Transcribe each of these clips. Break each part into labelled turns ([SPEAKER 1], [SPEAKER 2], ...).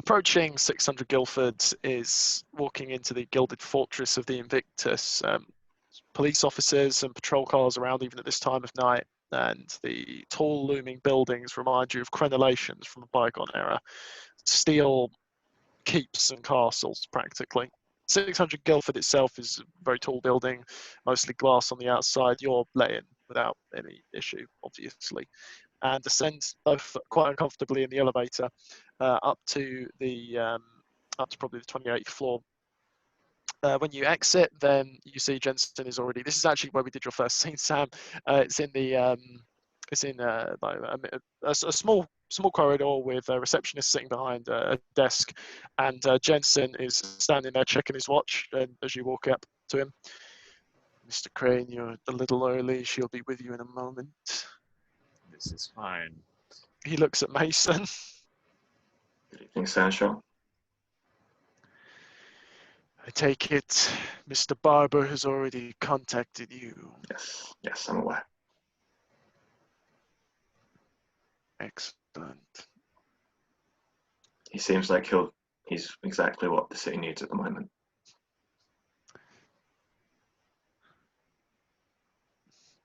[SPEAKER 1] approaching 600 Guildford is walking into the gilded fortress of the Invictus. Police officers and patrol cars around even at this time of night, and the tall looming buildings remind you of crenellations from a bygone era. Steel keeps and castles, practically. 600 Guildford itself is a very tall building, mostly glass on the outside. You're let in without any issue, obviously, and descend both quite uncomfortably in the elevator up to probably the 28th floor. When you exit, then you see Jensen is already. This is actually where we did your first scene, Sam. It's in the a small corridor with a receptionist sitting behind a desk, and Jensen is standing there checking his watch. And as you walk up to him, Mr. Crane, you're a little early. She'll be with you in a moment.
[SPEAKER 2] This is fine.
[SPEAKER 1] He looks at Mason.
[SPEAKER 3] Good evening, Sershaw.
[SPEAKER 1] I take it Mr. Barber has already contacted you.
[SPEAKER 3] Yes, I'm aware.
[SPEAKER 1] Excellent.
[SPEAKER 3] He seems like he's exactly what the city needs at the moment.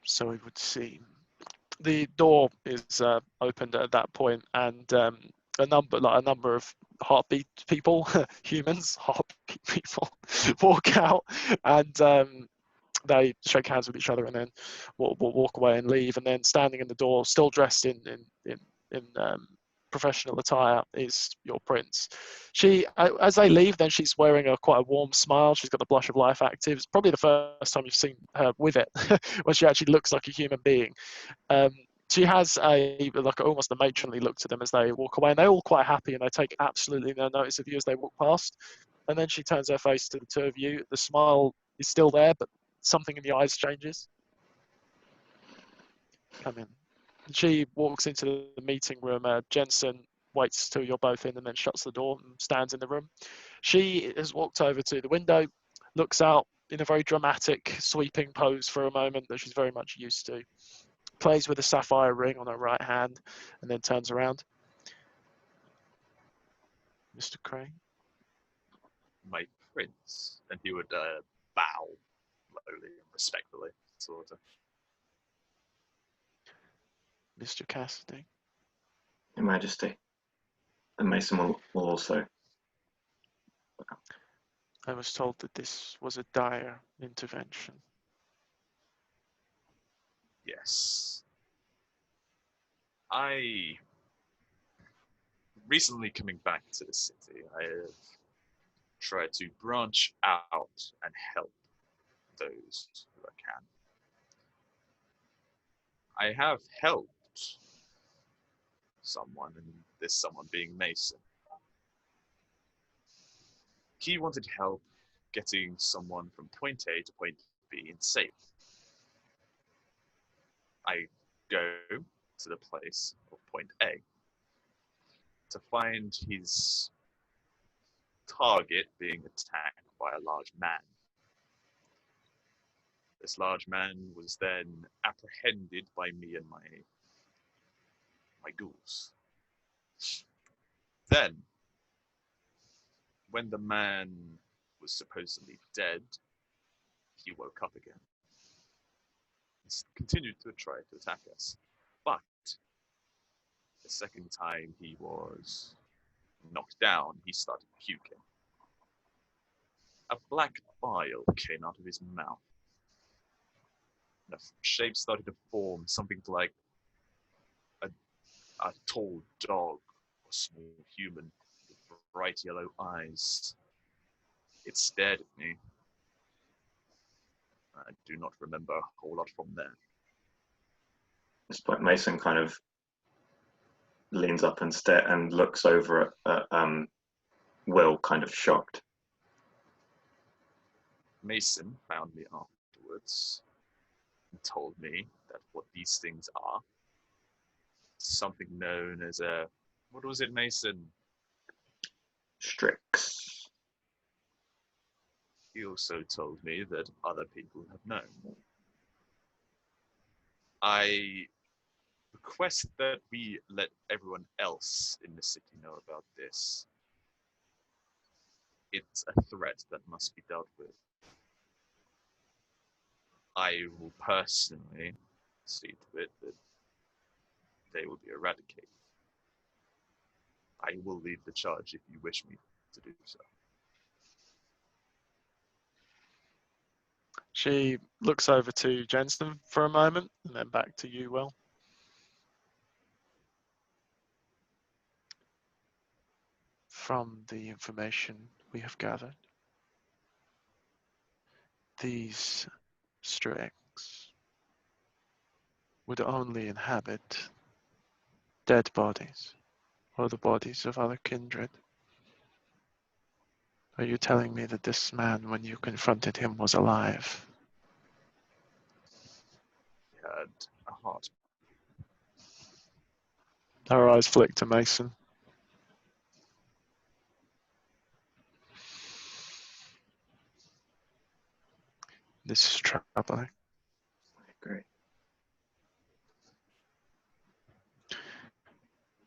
[SPEAKER 1] So it would seem. The door is opened at that point, and a number of heartbeat people, humans, heartbeat people, walk out, and they shake hands with each other, and then walk away and leave. And then standing in the door, still dressed in professional attire, is your prince. She, as they leave, then she's wearing quite a warm smile. She's got the blush of life active. It's probably the first time you've seen her with it, when she actually looks like a human being. She has almost a matronly look to them as they walk away, and they're all quite happy, and they take absolutely no notice of you as they walk past. And then she turns her face to the two of you. The smile is still there, but something in the eyes changes. Come in. She walks into the meeting room. Jensen waits till you're both in and then shuts the door and stands in the room. She has walked over to the window, looks out in a very dramatic, sweeping pose for a moment that she's very much used to, plays with a sapphire ring on her right hand, and then turns around. Mr. Crane?
[SPEAKER 2] My prince. And he would bow slowly and respectfully, sort of.
[SPEAKER 1] Mr. Cassidy?
[SPEAKER 3] Your Majesty. And Mason will also.
[SPEAKER 1] I was told that this was a dire intervention.
[SPEAKER 2] Yes. I recently coming back to the city, I have tried to branch out and help those who I can. I have helped someone, and this someone being Mason. He wanted help getting someone from point A to point B in safe. I go to the place of point A to find his target being attacked by a large man. This large man was then apprehended by me and my ghouls. Then, when the man was supposedly dead, he woke up again. He continued to try to attack us. But the second time he was knocked down, he started puking. A black bile came out of his mouth. And a shape started to form, something like a tall dog or small human with bright yellow eyes. It stared at me. I do not remember a whole lot from there.
[SPEAKER 3] This point, Mason kind of leans up and looks over at Will, kind of shocked.
[SPEAKER 2] Mason found me afterwards and told me that what these things are, something known as what was it, Mason?
[SPEAKER 3] Stryx.
[SPEAKER 2] He also told me that other people have known. I request that we let everyone else in the city know about this, it's a threat that must be dealt with. I will personally see to it that they will be eradicated. I will lead the charge if you wish me to do so.
[SPEAKER 1] She looks over to Jensen for a moment and then back to you, Will. From the information we have gathered, these Stryx would only inhabit dead bodies or the bodies of other kindred. Are you telling me that this man, when you confronted him, was alive?
[SPEAKER 2] He had a heart.
[SPEAKER 1] Her eyes flick to Mason. This is troubling.
[SPEAKER 3] I agree.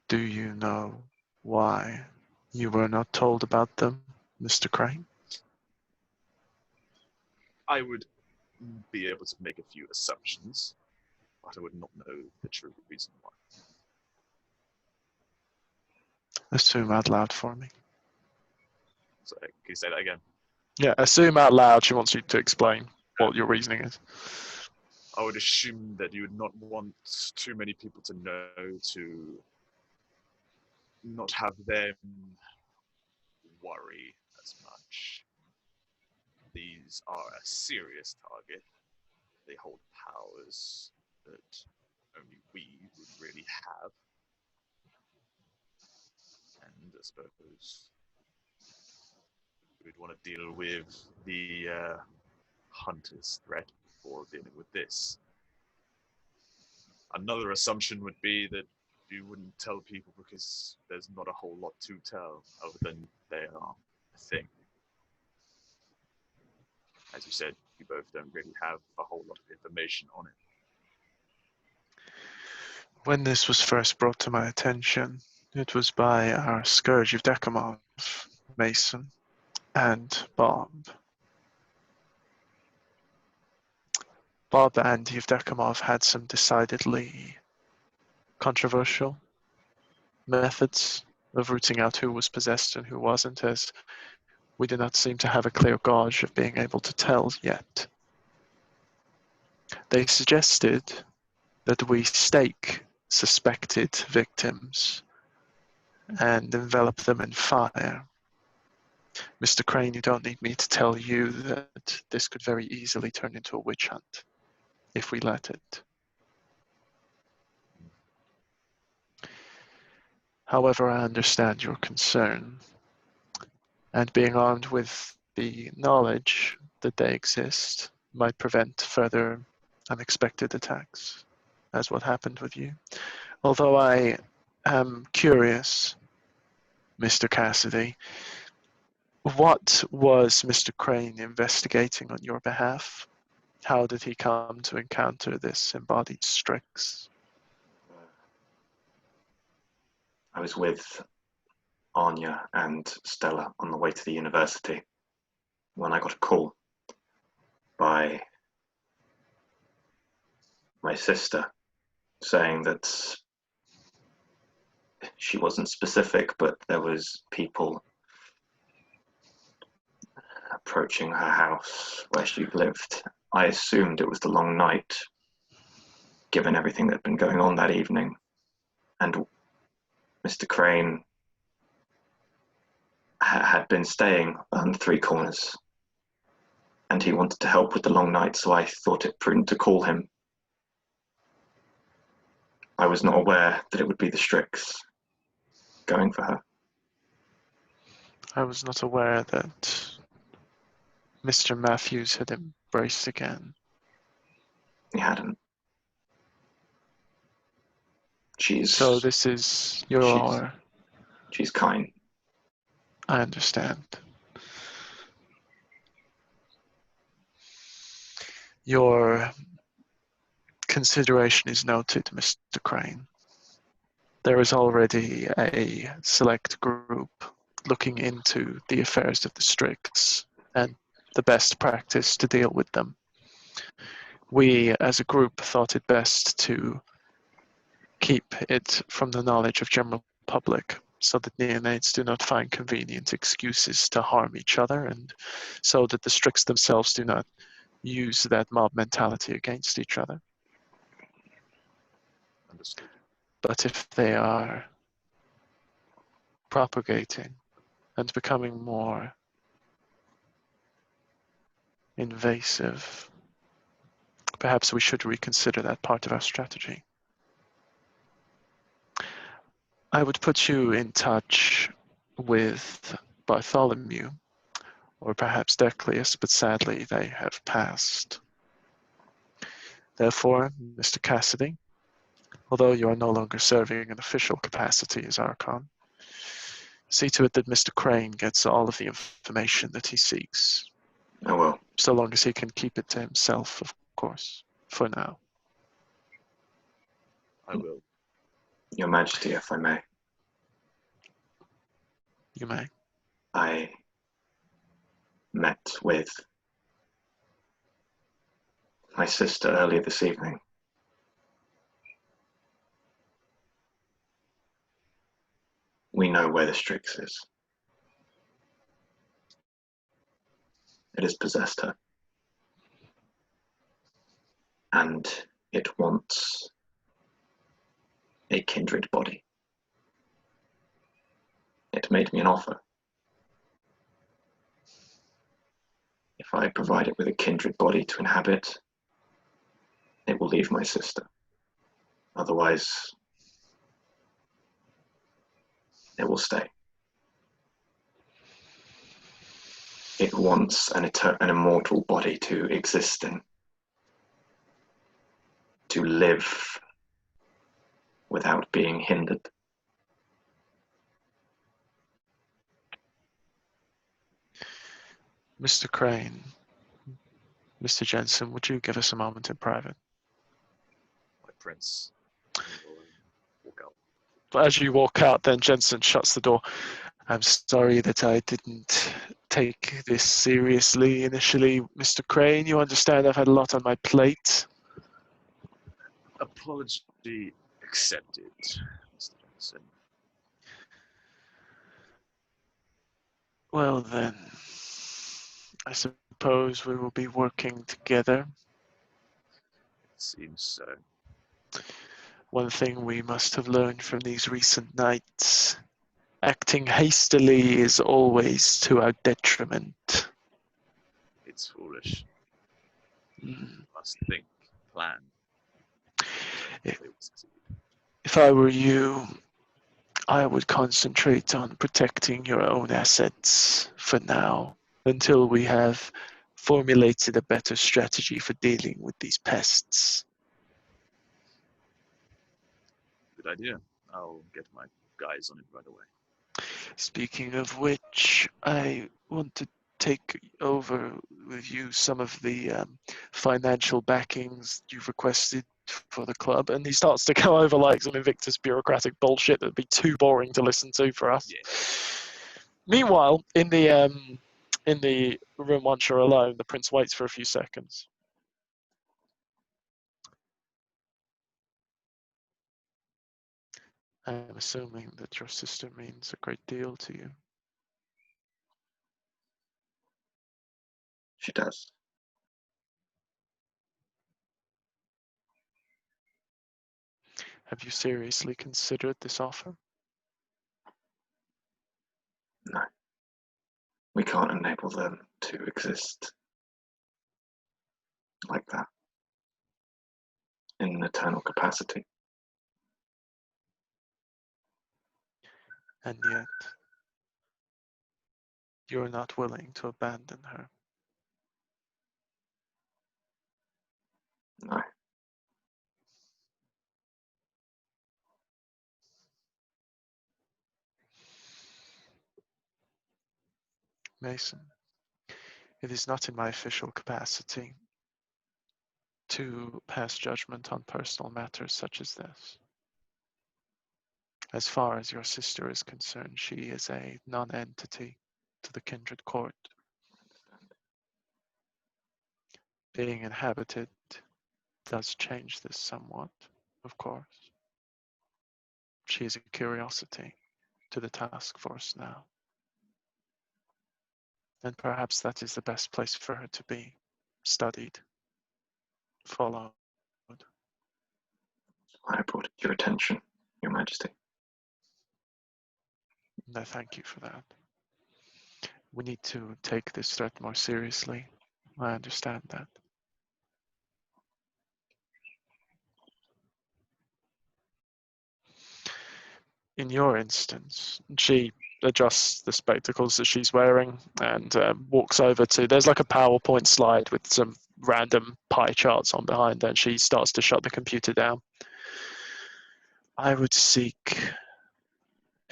[SPEAKER 1] Do you know why you were not told about them, Mr. Crane?
[SPEAKER 2] I would be able to make a few assumptions, but I would not know the true reason why.
[SPEAKER 1] Assume out loud for me.
[SPEAKER 2] So, can you say that again?
[SPEAKER 1] Yeah, assume out loud. She wants you to explain what your reasoning is.
[SPEAKER 2] I would assume that you would not want too many people to know, to not have them worry as much. These are a serious target. They hold powers that only we would really have. And I suppose we'd want to deal with the hunter's threat before dealing with this. Another assumption would be that you wouldn't tell people because there's not a whole lot to tell other than they are a thing. As you said, you both don't really have a whole lot of information on it.
[SPEAKER 1] When this was first brought to my attention, it was by our Scourge of Decimov, Mason, and Bob. Bob and Yevdokimov had some decidedly controversial methods of rooting out who was possessed and who wasn't, as we do not seem to have a clear gauge of being able to tell yet. They suggested that we stake suspected victims and envelop them in fire. Mr. Crane, you don't need me to tell you that this could very easily turn into a witch hunt if we let it. However, I understand your concern, and being armed with the knowledge that they exist might prevent further unexpected attacks, as what happened with you. Although I am curious, Mr. Cassidy, what was Mr. Crane investigating on your behalf? How did he come to encounter this embodied Stryx?
[SPEAKER 3] I was with Anya and Stella on the way to the university when I got a call by my sister saying that she wasn't specific, but there was people approaching her house where she lived. I assumed it was the long night, given everything that had been going on that evening. And Mr. Crane had been staying on the Three Corners, and he wanted to help with the long night, so I thought it prudent to call him. I was not aware that it would be the Stryx going for her.
[SPEAKER 1] I was not aware that Mr. Matthews had embraced again.
[SPEAKER 3] He hadn't.
[SPEAKER 1] So this is your...
[SPEAKER 3] She's kind.
[SPEAKER 1] I understand. Your consideration is noted, Mr. Crane. There is already a select group looking into the affairs of the Stryx and the best practice to deal with them. We, as a group, thought it best to keep it from the knowledge of general public so that neonates do not find convenient excuses to harm each other, and so that the Stryx themselves do not use that mob mentality against each other.
[SPEAKER 2] Understood.
[SPEAKER 1] But if they are propagating and becoming more invasive, perhaps we should reconsider that part of our strategy. I would put you in touch with Bartholomew, or perhaps Declius, but sadly they have passed. Therefore, Mr. Cassidy, although you are no longer serving an official capacity as Archon, see to it that Mr. Crane gets all of the information that he seeks.
[SPEAKER 3] I will.
[SPEAKER 1] So long as he can keep it to himself, of course, for now.
[SPEAKER 2] I will.
[SPEAKER 3] Your Majesty, if I may.
[SPEAKER 1] You may.
[SPEAKER 3] I met with my sister earlier this evening. We know where the Stryx is. It has possessed her. And it wants a kindred body. It made me an offer. If I provide it with a kindred body to inhabit, it will leave my sister. Otherwise, it will stay. It wants an immortal body to exist in, to live without being hindered.
[SPEAKER 1] Mr. Crane, Mr. Jensen, would you give us a moment in private?
[SPEAKER 2] My prince. I will walk out.
[SPEAKER 1] But as you walk out, then Jensen shuts the door. I'm sorry that I didn't take this seriously initially, Mr. Crane. You understand I've had a lot on my plate.
[SPEAKER 2] Apology accepted, Mr. Johnson.
[SPEAKER 1] Well then, I suppose we will be working together.
[SPEAKER 2] It seems so.
[SPEAKER 1] One thing we must have learned from these recent nights: acting hastily is always to our detriment.
[SPEAKER 2] It's foolish.
[SPEAKER 1] Mm.
[SPEAKER 2] Must think, plan.
[SPEAKER 1] If-
[SPEAKER 2] They will succeed.
[SPEAKER 1] If I were you, I would concentrate on protecting your own assets for now, until we have formulated a better strategy for dealing with these pests.
[SPEAKER 2] Good idea. I'll get my guys on it right away.
[SPEAKER 1] Speaking of which, I want to take over with you some of the financial backings you've requested for the club. And he starts to go over like some Invictus bureaucratic bullshit that'd be too boring to listen to for us.
[SPEAKER 2] Yeah.
[SPEAKER 1] Meanwhile, in the room once you're alone, the prince waits for a few seconds. I'm assuming that your sister means a great deal to you.
[SPEAKER 3] She does.
[SPEAKER 1] Have you seriously considered this offer?
[SPEAKER 3] No. We can't enable them to exist like that in an eternal capacity.
[SPEAKER 1] And yet, you're not willing to abandon her.
[SPEAKER 3] No.
[SPEAKER 1] Mason, it is not in my official capacity to pass judgment on personal matters such as this. As far as your sister is concerned, she is a non-entity to the kindred court. Being inhabited does change this somewhat, of course. She is a curiosity to the task force now. And perhaps that is the best place for her to be, studied, followed.
[SPEAKER 3] I brought it to your attention, Your Majesty.
[SPEAKER 1] No, thank you for that. We need to take this threat more seriously. I understand that. In your instance, she adjusts the spectacles that she's wearing and walks over to, there's like a PowerPoint slide with some random pie charts on behind, and she starts to shut the computer down. I would seek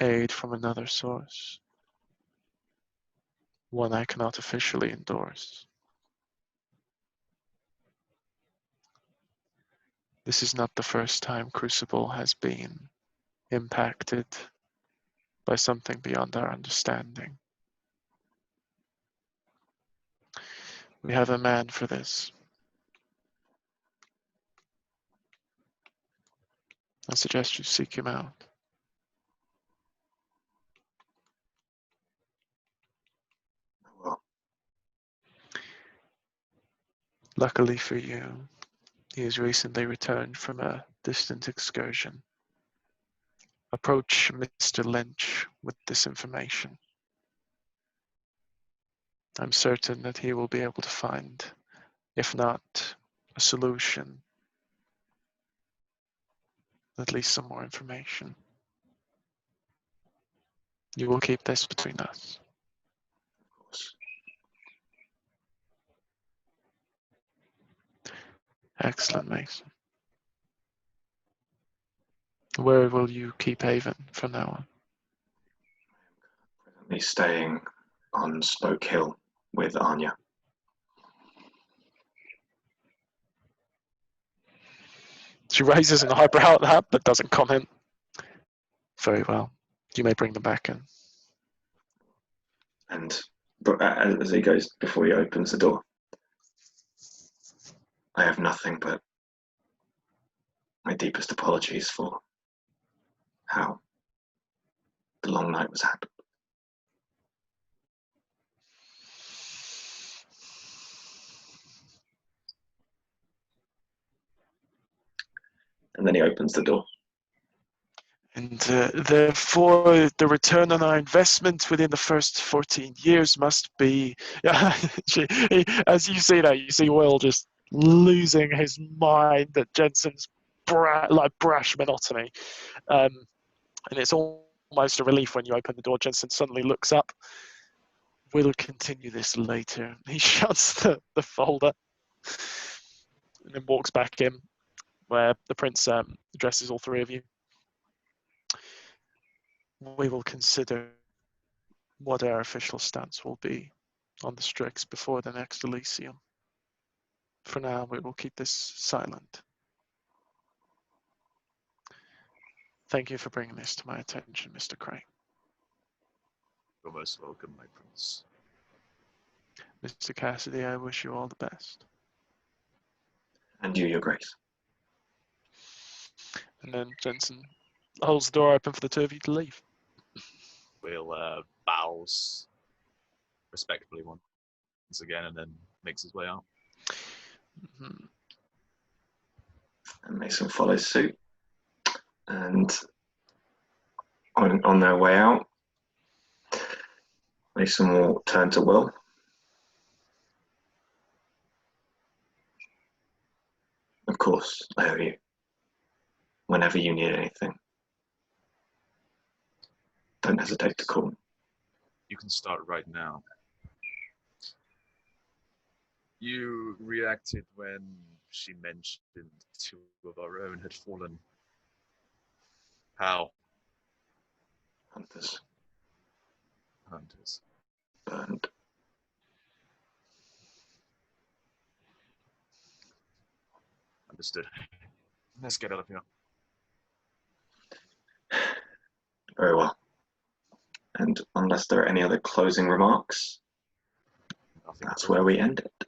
[SPEAKER 1] aid from another source, one I cannot officially endorse. This is not the first time Crucible has been impacted by something beyond our understanding. We have a man for this. I suggest you seek him out.
[SPEAKER 3] Well,
[SPEAKER 1] Luckily for you, he has recently returned from a distant excursion. Approach Mr. Lynch with this information. I'm certain that he will be able to find, if not a solution, at least some more information. You will keep this between us.
[SPEAKER 3] of course.
[SPEAKER 1] Excellent, Mason. Where will you keep haven from now on?
[SPEAKER 3] Presently staying on Spoke Hill with Anya.
[SPEAKER 1] She raises an eyebrow at that, but doesn't comment. Very well. You may bring them back in.
[SPEAKER 3] And as he goes, before he opens the door, I have nothing but my deepest apologies for how the long night was happened. And then he opens the door.
[SPEAKER 1] And therefore, the return on our investment within the first 14 years must be, yeah, as you see that, you see Will just losing his mind at Jensen's brash monotony. And it's almost a relief when you open the door. Jensen suddenly looks up. We'll continue this later. He shuts the folder and then walks back in where the prince addresses all three of you. We will consider what our official stance will be on the Stryx before the next Elysium. For now, we will keep this silent. Thank you for bringing this to my attention, Mr. Crane.
[SPEAKER 2] You're most welcome, my prince.
[SPEAKER 1] Mr. Cassidy, I wish you all the best.
[SPEAKER 3] And you, Your Grace.
[SPEAKER 1] And then Jensen holds the door open for the two of you to leave.
[SPEAKER 2] Will bows respectfully once again and then makes his way out.
[SPEAKER 1] Mhm.
[SPEAKER 3] And Mason follows suit. And on their way out, Mason will turn to Will. Of course, I owe you. Whenever you need anything, don't hesitate to call me.
[SPEAKER 2] You can start right now. You reacted when she mentioned two of our own had fallen. How?
[SPEAKER 3] Hunters
[SPEAKER 2] Hunters.
[SPEAKER 3] burned.
[SPEAKER 2] Understood. Let's get out of here.
[SPEAKER 3] And unless there are any other closing remarks,
[SPEAKER 2] Nothing
[SPEAKER 3] that's
[SPEAKER 2] further.
[SPEAKER 3] where we end it.